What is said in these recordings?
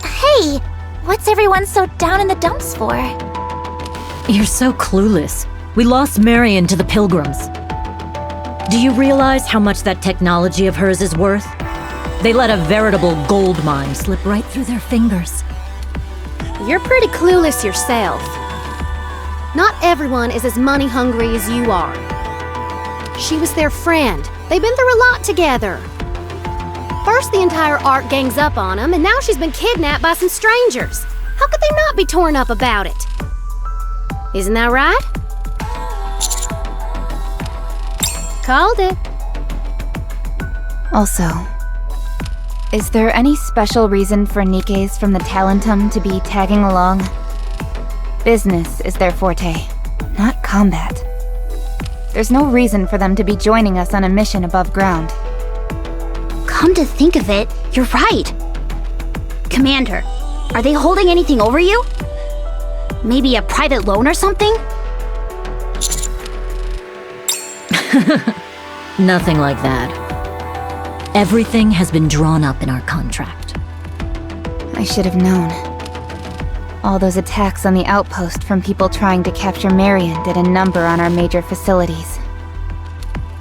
Hey, what's everyone so down in the dumps for? You're so clueless. We lost Marion to the Pilgrims. Do you realize how much that technology of hers is worth? They let a veritable gold mine slip right through their fingers. You're pretty clueless yourself. Not everyone is as money hungry as you are. She was their friend. They've been through a lot together. First, the entire art gang's up on them, and now she's been kidnapped by some strangers. How could they not be torn up about it? Isn't that right? Called it. Also, is there any special reason for NIKKEs from the Talentum to be tagging along? Business is their forte, not combat. There's no reason for them to be joining us on a mission above ground. Come to think of it, you're right. Commander, are they holding anything over you? Maybe a private loan or something? Nothing like that. Everything has been drawn up in our contract. I should have known. All those attacks on the outpost from people trying to capture Marion did a number on our major facilities.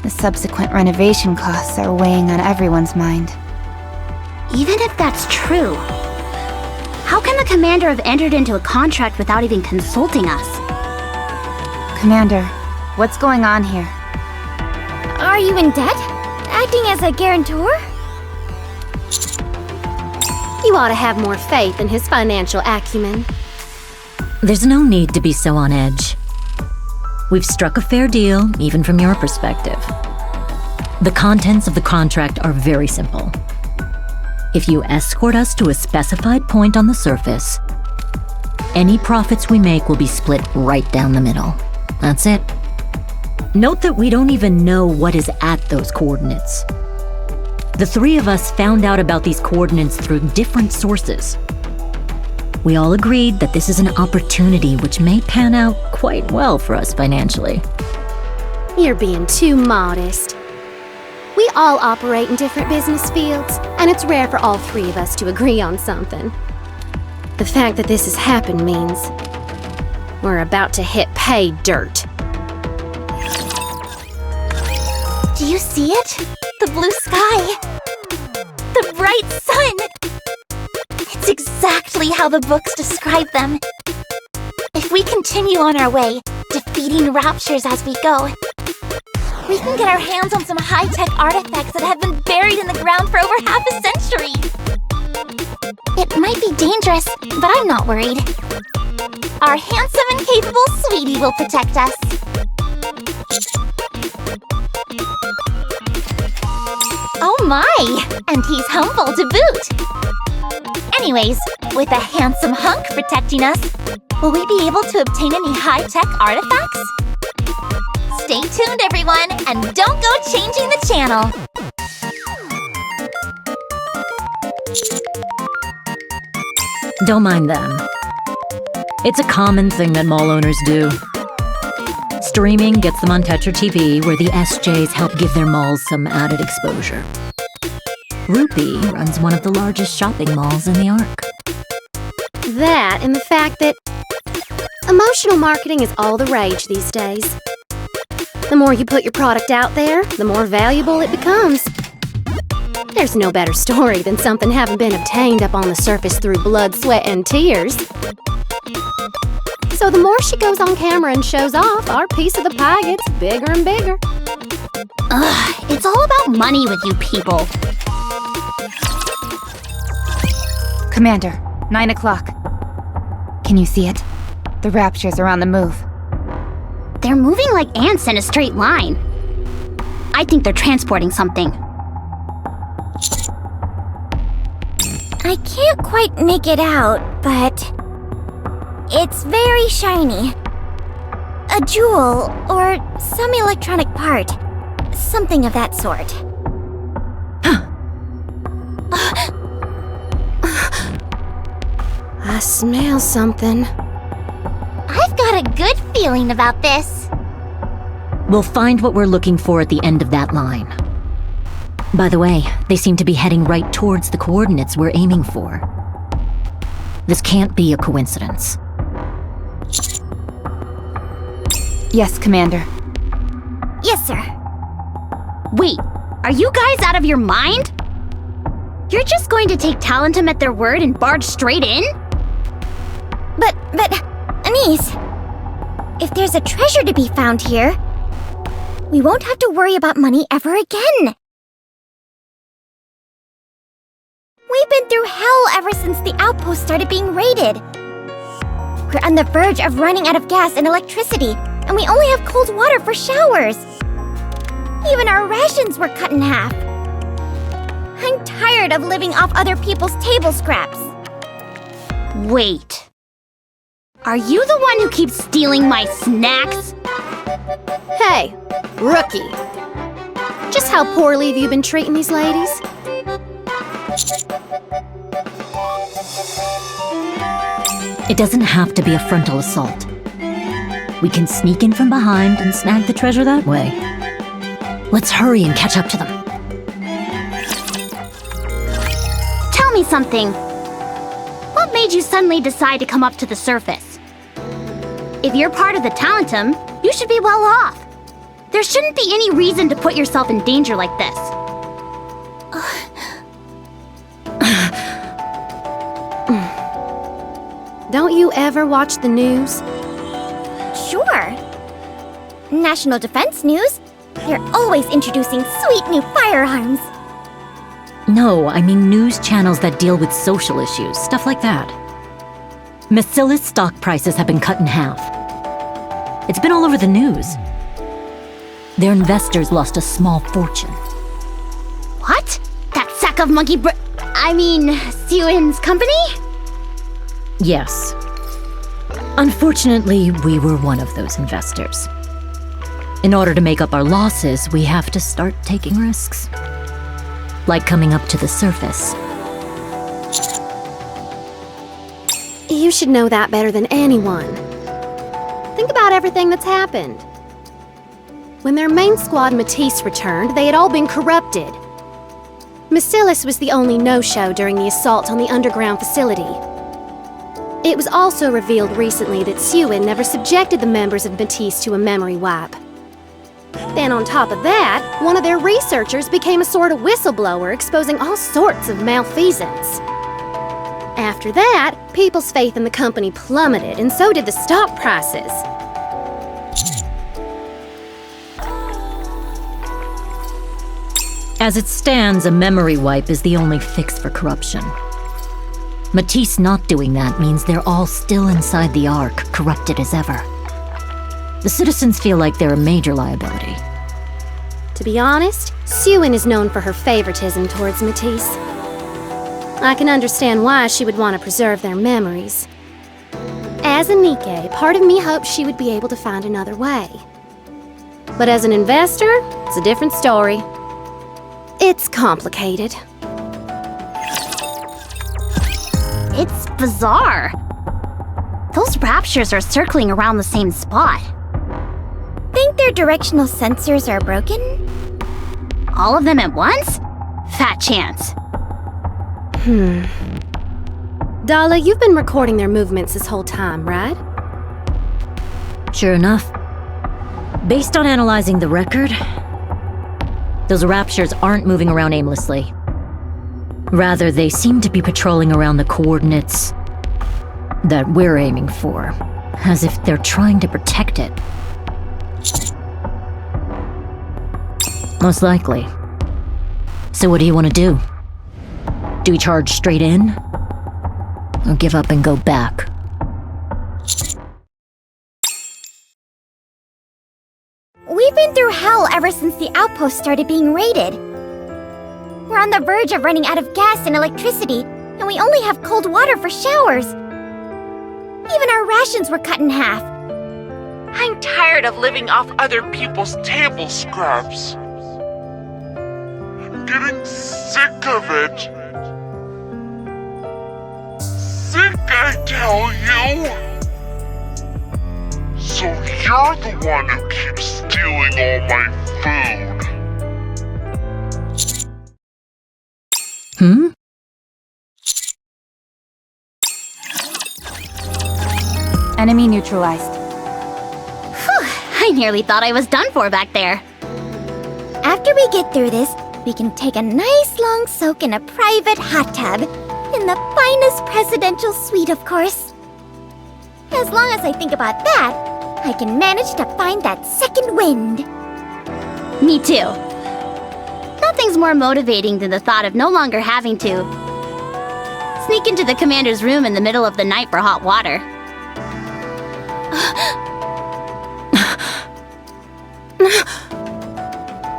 The subsequent renovation costs are weighing on everyone's mind. Even if that's true, how can the commander have entered into a contract without even consulting us? Commander, what's going on here? Are you in debt? Acting as a guarantor? You ought to have more faith in his financial acumen. There's no need to be so on edge. We've struck a fair deal, even from your perspective. The contents of the contract are very simple. If you escort us to a specified point on the surface, any profits we make will be split right down the middle. That's it. Note that we don't even know what is at those coordinates. The three of us found out about these coordinates through different sources. We all agreed that this is an opportunity which may pan out quite well for us financially. You're being too modest. We all operate in different business fields, and it's rare for all three of us to agree on something. The fact that this has happened means we're about to hit pay dirt. Do you see it? The blue sky. The bright sun. It's exactly how the books describe them. If we continue on our way, defeating raptures as we go, we can get our hands on some high-tech artifacts that have been buried in the ground for over half a century. It might be dangerous, but I'm not worried. Our handsome and capable sweetie will protect us. Oh my! And he's humble to boot! Anyways, with a handsome hunk protecting us, will we be able to obtain any high-tech artifacts? Stay tuned, everyone, and don't go changing the channel! Don't mind them. It's a common thing that mall owners do. Streaming gets them on Tetra TV, where the SJs help give their malls some added exposure. Rupee runs one of the largest shopping malls in the Ark. That and the fact that emotional marketing is all the rage these days. The more you put your product out there, the more valuable it becomes. There's no better story than something having been obtained up on the surface through blood, sweat, and tears. So the more she goes on camera and shows off, our piece of the pie gets bigger and bigger. Ugh, it's all about money with you people. Commander, 9 o'clock. Can you see it? The raptures are on the move. They're moving like ants in a straight line. I think they're transporting something. I can't quite make it out, but it's very shiny. A jewel or some electronic part. Something of that sort. I smell something. I've got a good feeling about this. We'll find what we're looking for at the end of that line. By the way, they seem to be heading right towards the coordinates we're aiming for. This can't be a coincidence. Yes, Commander. Yes, sir. Wait, are you guys out of your mind? You're just going to take Talontum at their word and barge straight in? But, Anise, if there's a treasure to be found here, we won't have to worry about money ever again. We've been through hell ever since the outpost started being raided. We're on the verge of running out of gas and electricity, and we only have cold water for showers. Even our rations were cut in half. I'm tired of living off other people's table scraps. Wait. Are you the one who keeps stealing my snacks? Hey, rookie. Just how poorly have you been treating these ladies? It doesn't have to be a frontal assault. We can sneak in from behind and snag the treasure that way. Let's hurry and catch up to them. Tell me something. What made you suddenly decide to come up to the surface? If you're part of the Talontum, you should be well off. There shouldn't be any reason to put yourself in danger like this. Don't you ever watch the news? Sure. National Defense News. They're always introducing sweet new firearms. No, I mean news channels that deal with social issues, stuff like that. Macilla's stock prices have been cut in half. It's been all over the news. Their investors lost a small fortune. What? That sack of monkey Sewin's company? Yes. Unfortunately, we were one of those investors. In order to make up our losses, we have to start taking risks. Like coming up to the surface. You should know that better than anyone. Think about everything that's happened. When their main squad Matisse returned, they had all been corrupted. Macilla's was the only no-show during the assault on the underground facility. It was also revealed recently that Sewin never subjected the members of Matisse to a memory wipe. Then on top of that, one of their researchers became a sort of whistleblower exposing all sorts of malfeasance. After that, people's faith in the company plummeted, and so did the stock prices. As it stands, a memory wipe is the only fix for corruption. Matisse not doing that means they're all still inside the Ark, corrupted as ever. The citizens feel like they're a major liability. To be honest, Sewin is known for her favoritism towards Matisse. I can understand why she would want to preserve their memories. As a NIKKE, part of me hopes she would be able to find another way. But as an investor, it's a different story. It's complicated. It's bizarre. Those raptures are circling around the same spot. Think their directional sensors are broken? All of them at once? Fat chance. Dala, you've been recording their movements this whole time, right? Sure enough. Based on analyzing the record, those raptures aren't moving around aimlessly. Rather, they seem to be patrolling around the coordinates that we're aiming for, as if they're trying to protect it. Most likely. So what do you want to do? Do we charge straight in? Or give up and go back? We've been through hell ever since the outpost started being raided. We're on the verge of running out of gas and electricity, and we only have cold water for showers. Even our rations were cut in half. I'm tired of living off other people's table scraps. I'm getting sick of it. Sick, I tell you. So you're the one who keeps stealing all my food. Enemy neutralized. Phew, I nearly thought I was done for back there. After we get through this, we can take a nice long soak in a private hot tub. In the finest presidential suite, of course. As long as I think about that, I can manage to find that second wind. Me too. Nothing's more motivating than the thought of no longer having to sneak into the commander's room in the middle of the night for hot water.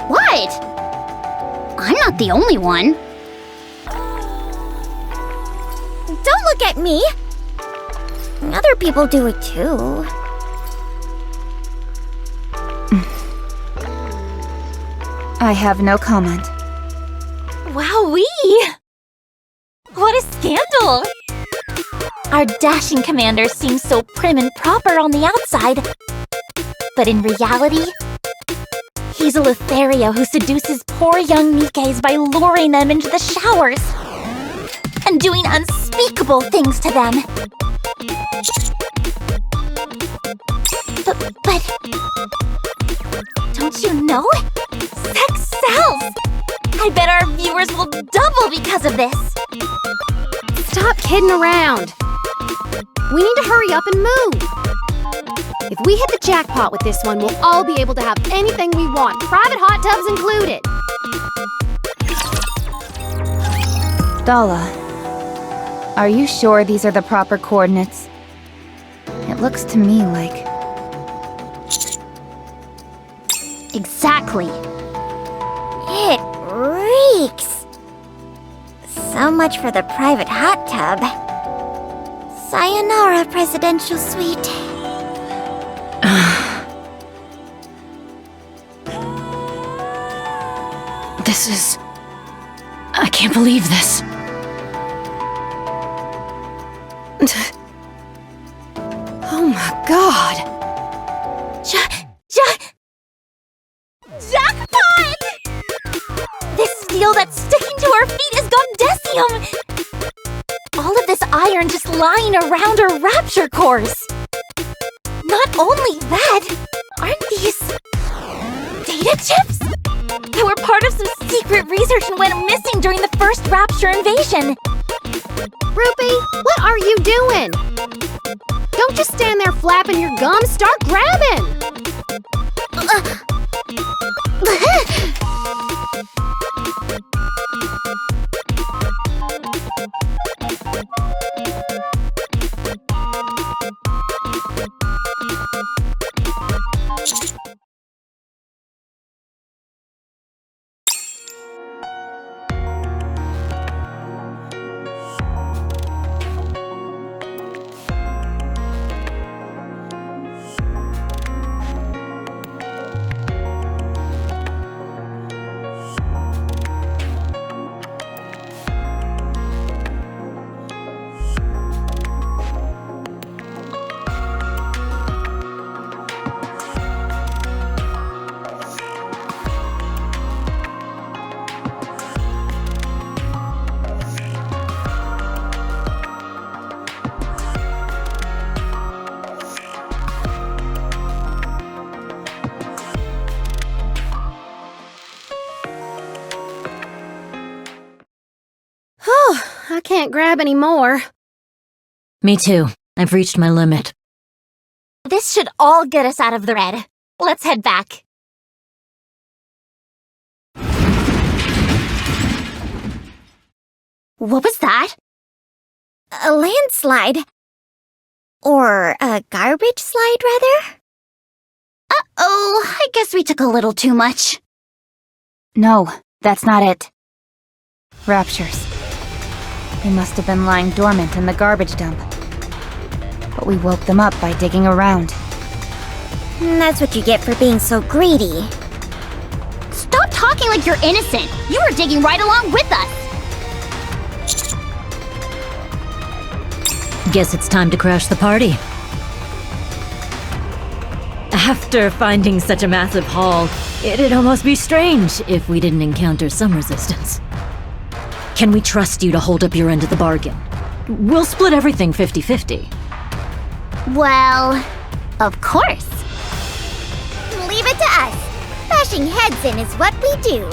What? I'm not the only one. Don't look at me. Other people do it too. I have no comment. Wowee! What a scandal! Our dashing commander seems so prim and proper on the outside. But in reality, he's a Lothario who seduces poor young Nikkes by luring them into the showers and doing unspeakable things to them. But don't you know? Sex sells! I bet our viewers will double because of this. Stop kidding around. We need to hurry up and move. If we hit the jackpot with this one, we'll all be able to have anything we want, private hot tubs included. Dala, are you sure these are the proper coordinates? It looks to me like... Exactly. It reeks. So much for the private hot tub. Sayonara, presidential suite. This is... I can't believe this. Oh my god. Jackpot! This steel that's sticking to our feet is gondesium! All of this iron just lying around our rapture cores. Not only that, aren't these data chips? They were part of some secret research and went missing during the first rapture invasion. Rupee, what are you doing? Don't just stand there flapping your gums, start grabbing! I can't grab any more. Me too. I've reached my limit. This should all get us out of the red. Let's head back. What was that? A landslide. Or a garbage slide, rather? Uh-oh, I guess we took a little too much. No, that's not it. Raptures. They must have been lying dormant in the garbage dump. But we woke them up by digging around. That's what you get for being so greedy. Stop talking like you're innocent. You were digging right along with us. Guess it's time to crash the party. After finding such a massive haul, it'd almost be strange if we didn't encounter some resistance. Can we trust you to hold up your end of the bargain? We'll split everything 50-50. Well, of course. Leave it to us. Bashing heads in is what we do.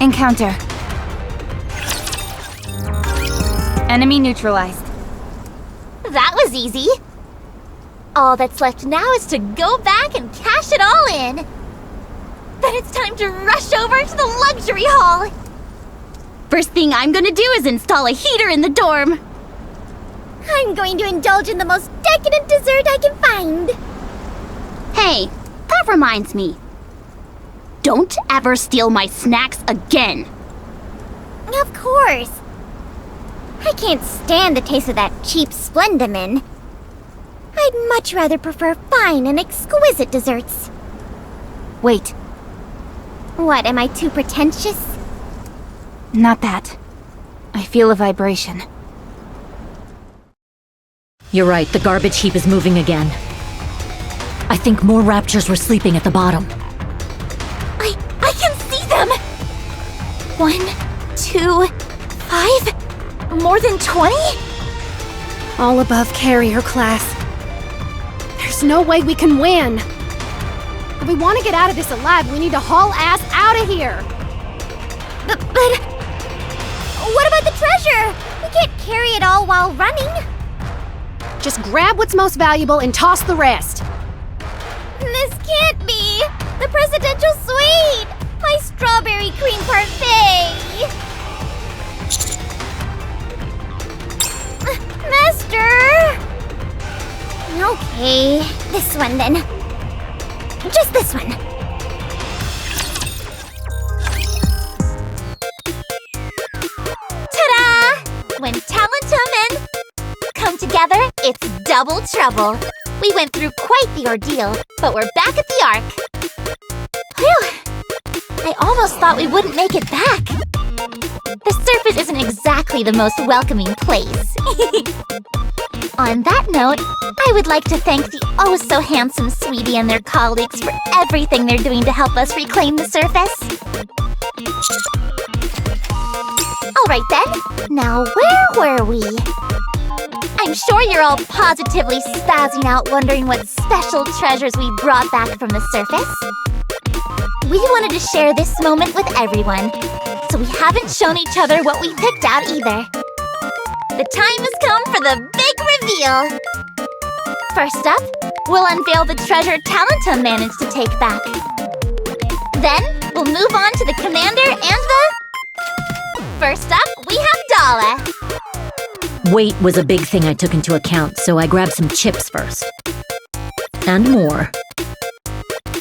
Encounter. Enemy neutralized. That was easy. All that's left now is to go back and cash it all in. Then it's time to rush over to the luxury hall. First thing I'm gonna do is install a heater in the dorm. I'm going to indulge in the most decadent dessert I can find. Hey, that reminds me. Don't ever steal my snacks again. Of course. I can't stand the taste of that cheap Splendamin. I'd much rather prefer fine and exquisite desserts. Wait, What, am I too pretentious? not that. I feel a vibration. You're right, the garbage heap is moving again. I think more raptures were sleeping at the bottom. I can see them! 1, 2, 5? More than 20? All above carrier class. There's no way we can win. If we want to get out of this alive, we need to haul ass out of here. But what about the treasure? We can't carry it all while running. Just grab what's most valuable and toss the rest. This can't be! The presidential suite! My strawberry cream parfait! Master! Okay, this one then. Just this one. Ta-da! When Talentum and come together, it's double trouble. We went through quite the ordeal, but we're back at the Ark. Phew! I almost thought we wouldn't make it back. The surface isn't exactly the most welcoming place. On that note, I would like to thank the oh-so-handsome Sweetie and their colleagues for everything they're doing to help us reclaim the surface. Alright then, now where were we? I'm sure you're all positively spazzing out wondering what special treasures we brought back from the surface. We wanted to share this moment with everyone, so we haven't shown each other what we picked out either. The time has come for the big reveal! First up, we'll unveil the treasure Talentum managed to take back. Then, we'll move on to the commander and the... First up, we have Dala. Weight was a big thing I took into account, so I grabbed some chips first. And more.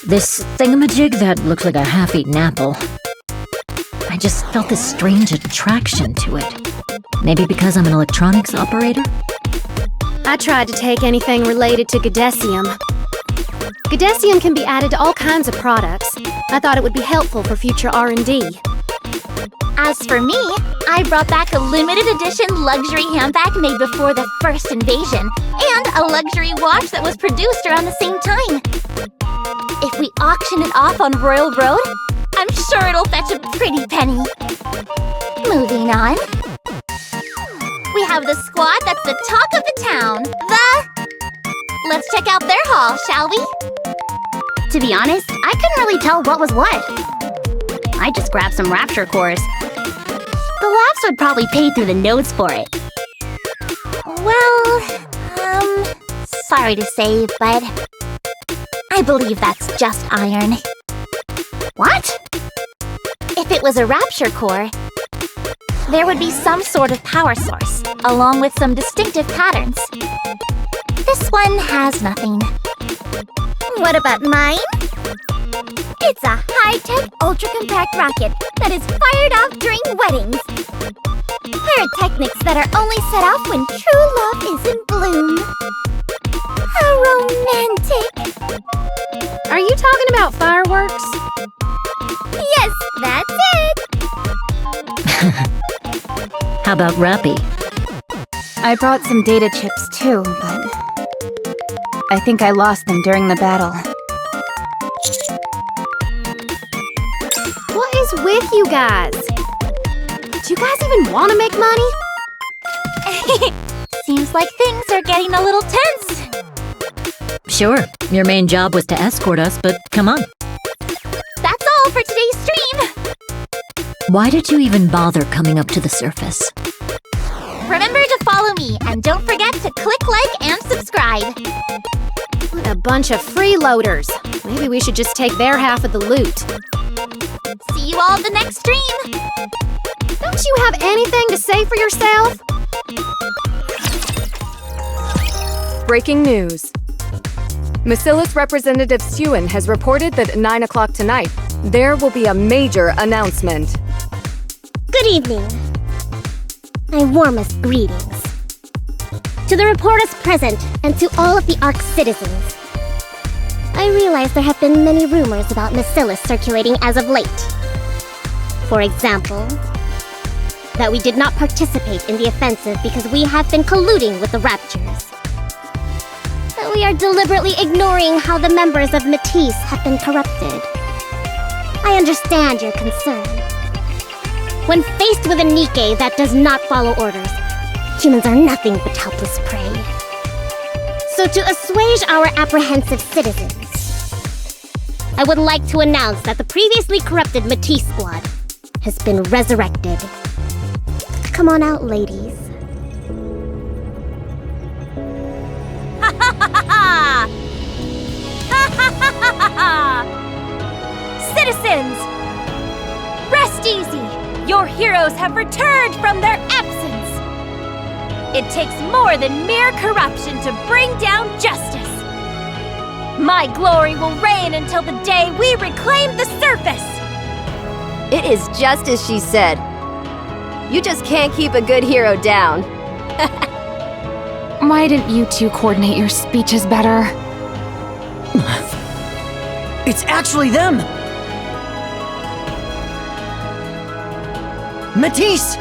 This thingamajig that looks like a half-eaten apple. I just felt this strange attraction to it. Maybe because I'm an electronics operator? I tried to take anything related to Gadesium. Gadesium can be added to all kinds of products. I thought it would be helpful for future R&D. As for me, I brought back a limited edition luxury handbag made before the first invasion, and a luxury watch that was produced around the same time. If we auction it off on Royal Road, I'm sure it'll fetch a pretty penny. Moving on. We have the squad that's the talk of the town. Let's check out their haul, shall we? To be honest, I couldn't really tell what was what. I just grabbed some Rapture cores. The labs would probably pay through the nose for it. Well, sorry to say, but I believe that's just iron. What? If it was a Rapture core, there would be some sort of power source, along with some distinctive patterns. This one has nothing. What about mine? It's a high-tech, ultra-compact rocket that is fired off during weddings. Pyrotechnics that are only set off when true love is in bloom. How romantic! Are you talking about fireworks? Yes, that's it! How about Rappy? I brought some data chips too, but I think I lost them during the battle. What is with you guys? Do you guys even want to make money? Seems like things are getting a little tense. Sure, your main job was to escort us, but come on. That's all for today's stream. Why did you even bother coming up to the surface? Remember to follow me, and don't forget to click like and subscribe. What a bunch of freeloaders. Maybe we should just take their half of the loot. See you all the next stream. Don't you have anything to say for yourself? Breaking news. Macilla's representative Suen has reported that at 9 o'clock tonight, there will be a major announcement. Good evening. My warmest greetings. To the reporters present and to all of the Ark's citizens. I realize there have been many rumors about Macilla circulating as of late. For example, that we did not participate in the offensive because we have been colluding with the Raptures. That we are deliberately ignoring how the members of Matisse have been corrupted. I understand your concern. When faced with a NIKKE that does not follow orders, humans are nothing but helpless prey. So to assuage our apprehensive citizens, I would like to announce that the previously corrupted Matisse squad has been resurrected. Come on out, ladies. Citizens! Rest easy! Your heroes have returned from their absence! It takes more than mere corruption to bring down justice! My glory will reign until the day we reclaim the surface! It is just as she said. You just can't keep a good hero down. Why didn't you two coordinate your speeches better? It's actually them! Matisse!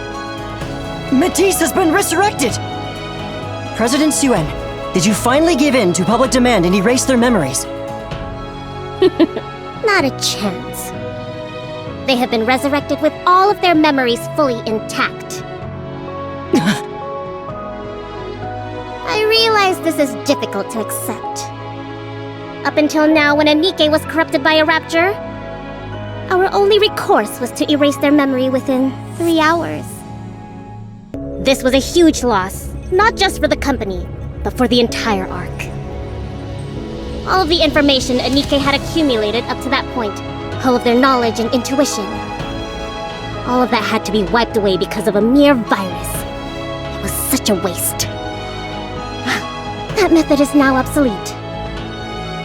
Matisse has been resurrected! President Suen, did you finally give in to public demand and erase their memories? Not a chance. They have been resurrected with all of their memories fully intact. I realize this is difficult to accept. Up until now, when a NIKKE was corrupted by a Rapture, our only recourse was to erase their memory within 3 hours. This was a huge loss, not just for the company, but for the entire Ark. All of the information a NIKKE had accumulated up to that point, all of their knowledge and intuition, all of that had to be wiped away because of a mere virus. It was such a waste. That method is now obsolete.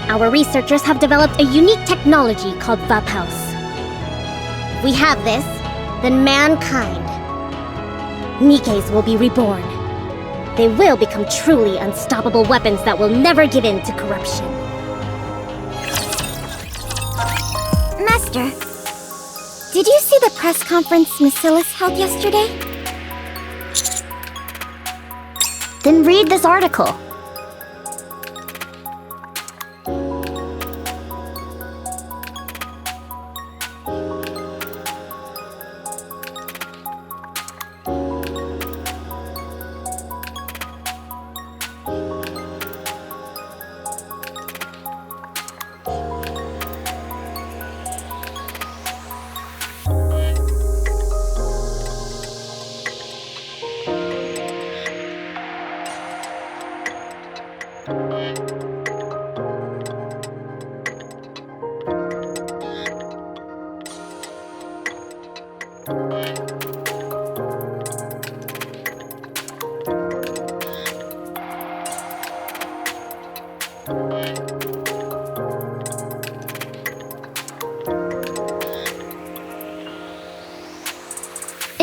Our researchers have developed a unique technology called Vaphaus. If we have this, then mankind, NIKKEs will be reborn. They will become truly unstoppable weapons that will never give in to corruption. Master, did you see the press conference Macilla's held yesterday? Then read this article.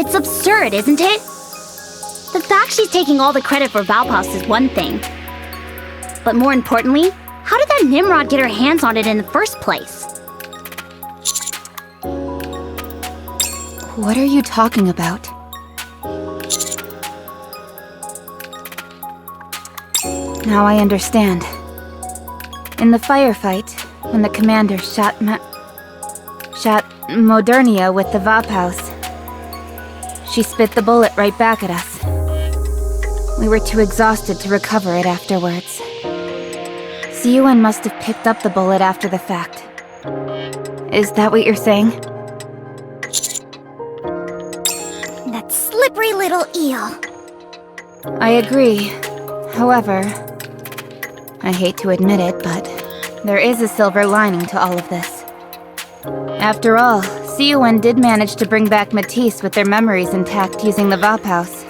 It's absurd, isn't it? The fact she's taking all the credit for Vaphaus is one thing. But more importantly, how did that Nimrod get her hands on it in the first place? What are you talking about? Now I understand. In the firefight, when the commander shot Modernia with the Vaphaus, she spit the bullet right back at us. We were too exhausted to recover it afterwards. Siyuan must have picked up the bullet after the fact. Is that what you're saying? That slippery little eel. I agree. However, I hate to admit it, but there is a silver lining to all of this. After all, Siyuan did manage to bring back Matisse with their memories intact using the Vaphaus.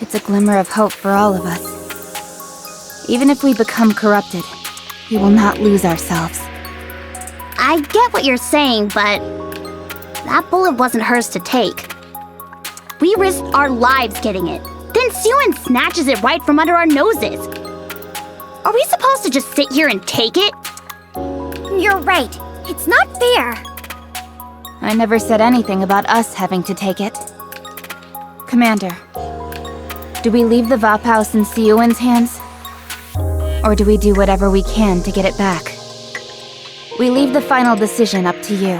It's a glimmer of hope for all of us. Even if we become corrupted, we will not lose ourselves. I get what you're saying, but that bullet wasn't hers to take. We risked our lives getting it. Then Siyuan snatches it right from under our noses. Are we supposed to just sit here and take it? You're right. It's not fair. I never said anything about us having to take it. Commander, do we leave the Vaphaus in Siyuan's hands? Or do we do whatever we can to get it back? We leave the final decision up to you.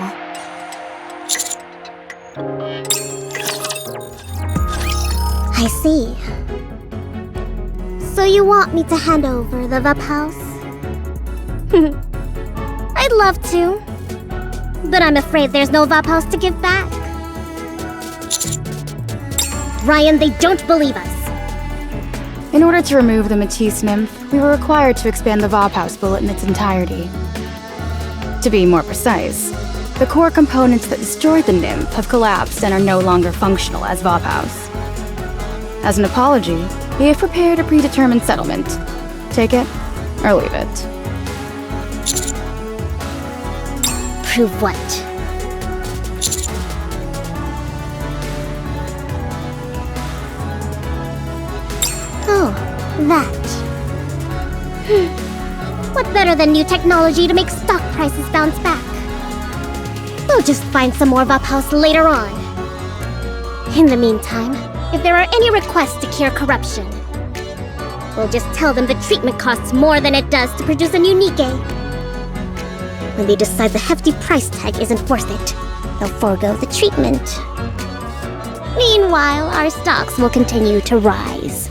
I see. So you want me to hand over the Vaphaus? I'd love to. But I'm afraid there's no Vaphaus to give back. Ryan, they don't believe us. In order to remove the Matisse nymph, we were required to expand the Vaphaus bullet in its entirety. To be more precise, the core components that destroyed the nymph have collapsed and are no longer functional as Vaphaus. As an apology, we have prepared a predetermined settlement. Take it, or leave it. Prove what? Oh, that. What better than new technology to make stock prices bounce back? We'll just find some more Vaphaus later on. In the meantime, if there are any requests to cure corruption, we'll just tell them the treatment costs more than it does to produce a new Nikke. When they decide the hefty price tag isn't worth it, they'll forego the treatment. Meanwhile, our stocks will continue to rise.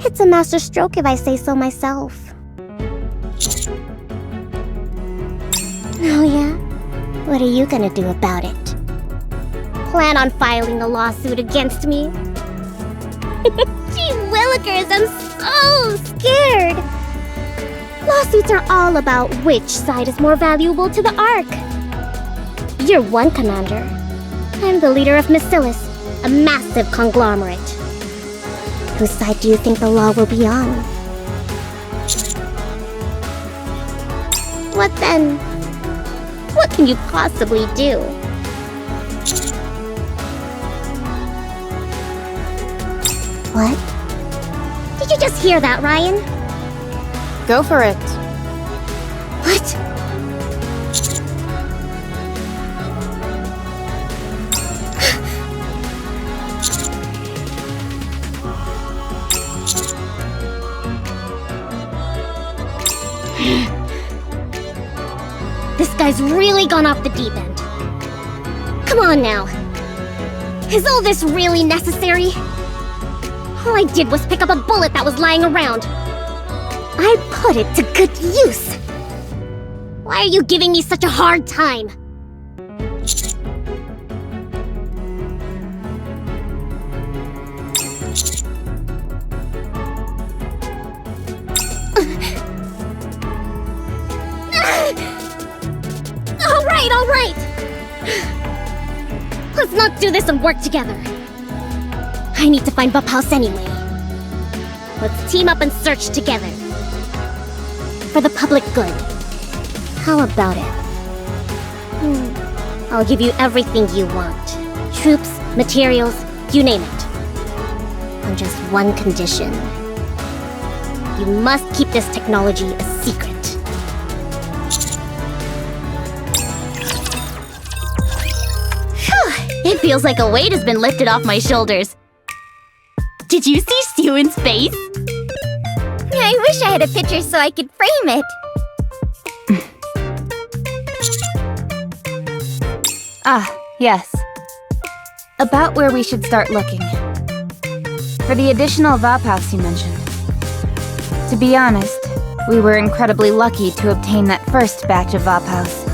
It's a master stroke if I say so myself. Oh yeah? What are you gonna do about it? Plan on filing a lawsuit against me? Gee willikers, I'm so scared! Lawsuits are all about which side is more valuable to the Ark. You're one commander. I'm the leader of Macillus, a massive conglomerate. Whose side do you think the law will be on? What then? What can you possibly do? What? Did you just hear that, Ryan? Go for it. What? This guy's really gone off the deep end. Come on now. Is all this really necessary? All I did was pick up a bullet that was lying around. I put it to good use. Why are you giving me such a hard time? All right. Let's not do this and work together. I need to find Vaphaus anyway. Let's team up and search together. For the public good. How about it? I'll give you everything you want. Troops, materials, you name it. On just one condition. You must keep this technology a secret. It feels like a weight has been lifted off my shoulders. Did you see Siyuan's face? I wish I had a picture so I could frame it. Yes. About where we should start looking. For the additional Vaphaus you mentioned. To be honest, we were incredibly lucky to obtain that first batch of Vaphaus.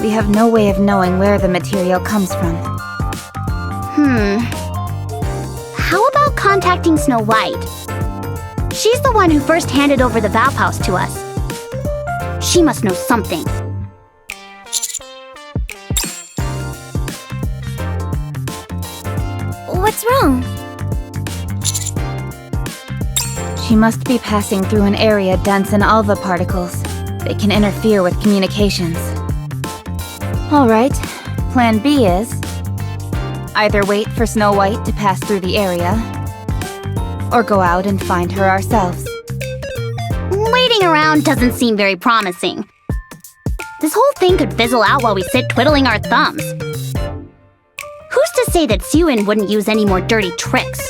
We have no way of knowing where the material comes from. How about contacting Snow White? She's the one who first handed over the Vaphaus to us. She must know something. What's wrong? She must be passing through an area dense in alpha particles. They can interfere with communications. Alright, plan B is either wait for Snow White to pass through the area, or go out and find her ourselves. Waiting around doesn't seem very promising. This whole thing could fizzle out while we sit twiddling our thumbs. Who's to say that Sewin wouldn't use any more dirty tricks?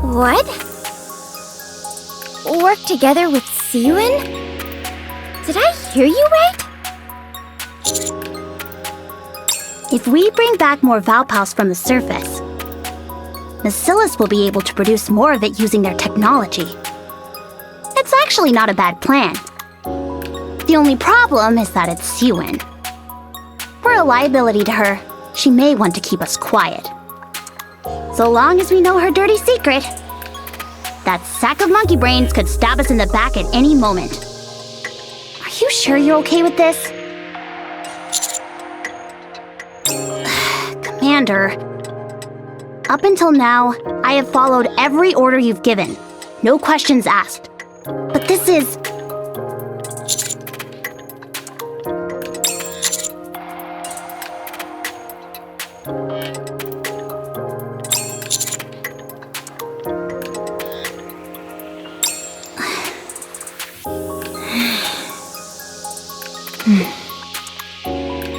What? Work together with Sewin? Did I hear you right? If we bring back more Vaphaus from the surface, Bacillus will be able to produce more of it using their technology. It's actually not a bad plan. The only problem is that it's Sewin. We're a liability to her. She may want to keep us quiet. So long as we know her dirty secret, that sack of monkey brains could stab us in the back at any moment. Are you sure you're okay with this? Commander, up until now, I have followed every order you've given. No questions asked. But this is...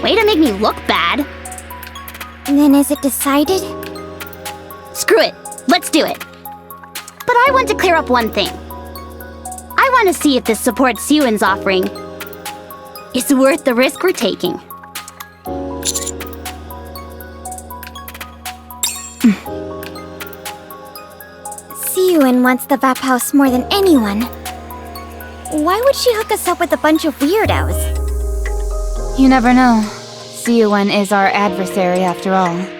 Way to make me look bad. Then is it decided? Screw it. Let's do it. But I want to clear up one thing. I want to see if this support Sewin's offering is worth the risk we're taking. Siyun wants the Vap House more than anyone. Why would she hook us up with a bunch of weirdos? You never know. Siyun is our adversary after all.